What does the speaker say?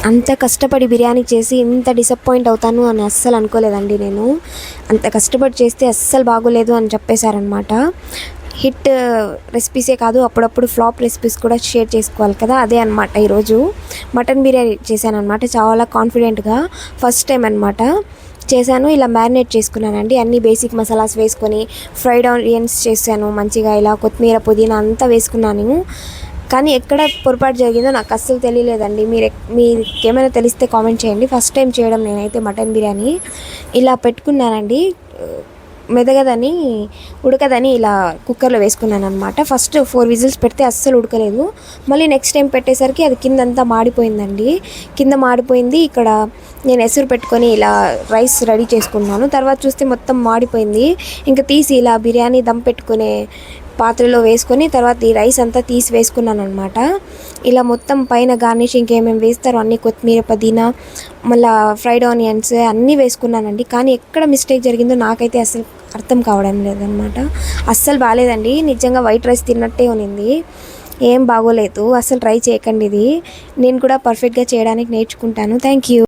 అంత కష్టపడి బిర్యానీ చేసి ఇంత డిసప్పాయింట్ అవుతాను అని అస్సలు అనుకోలేదండి నేను. అంత కష్టపడి చేస్తే అస్సలు బాగోలేదు అని చెప్పేశారనమాట. హిట్ రెసిపీసే కాదు, అప్పుడప్పుడు ఫ్లాప్ రెసిపీస్ కూడా షేర్ చేసుకోవాలి కదా, అదే అనమాట ఈరోజు మటన్ బిర్యానీ చేశానమాట. చాలా కాన్ఫిడెంట్గా ఫస్ట్ టైం అనమాట చేశాను. ఇలా మ్యారినేట్ చేసుకున్నానండి, అన్ని బేసిక్ మసాలాస్ వేసుకొని ఫ్రైడ్ ఆనియన్స్ చేశాను మంచిగా, ఇలా కొత్తిమీర పుదీనా అంతా వేసుకున్నాను. కానీ ఎక్కడ పొరపాటు జరిగిందో నాకు అస్సలు తెలియలేదండి. మీకేమైనా తెలిస్తే కామెంట్ చేయండి. ఫస్ట్ టైం చేయడం నేనైతే మటన్ బిర్యానీ ఇలా పెట్టుకున్నానండి. మెదగదని ఉడకదని ఇలా కుక్కర్లో వేసుకున్నాను అనమాట. ఫస్ట్ 4 విజిల్స్ పెడితే అస్సలు ఉడకలేదు. మళ్ళీ నెక్స్ట్ టైం పెట్టేసరికి అది కిందంతా మాడిపోయిందండి. కింద మాడిపోయింది. ఇక్కడ నేను ఎసురు పెట్టుకొని ఇలా రైస్ రెడీ చేసుకున్నాను. తర్వాత చూస్తే మొత్తం మాడిపోయింది. ఇంకా తీసి ఇలా బిర్యానీ దమ్ పెట్టుకునే పాత్రలో వేసుకొని తర్వాత ఈ రైస్ అంతా తీసి వేసుకున్నాను అనమాట. ఇలా మొత్తం పైన గార్నిష్ ఇంకేమేమి వేస్తారో అన్నీ, కొత్తిమీర పుదీనా మళ్ళీ ఫ్రైడ్ ఆనియన్స్ అన్నీ వేసుకున్నానండి. కానీ ఎక్కడ మిస్టేక్ జరిగిందో నాకైతే అసలు అర్థం కావడం లేదనమాట. అస్సలు బాగాలేదండి, నిజంగా వైట్ రైస్ తిన్నట్టే ఉన్నింది. ఏం బాగోలేదు, అసలు ట్రై చేయకండి ఇది. నేను కూడా పర్ఫెక్ట్గా చేయడానికి నేర్చుకుంటాను. Thank you.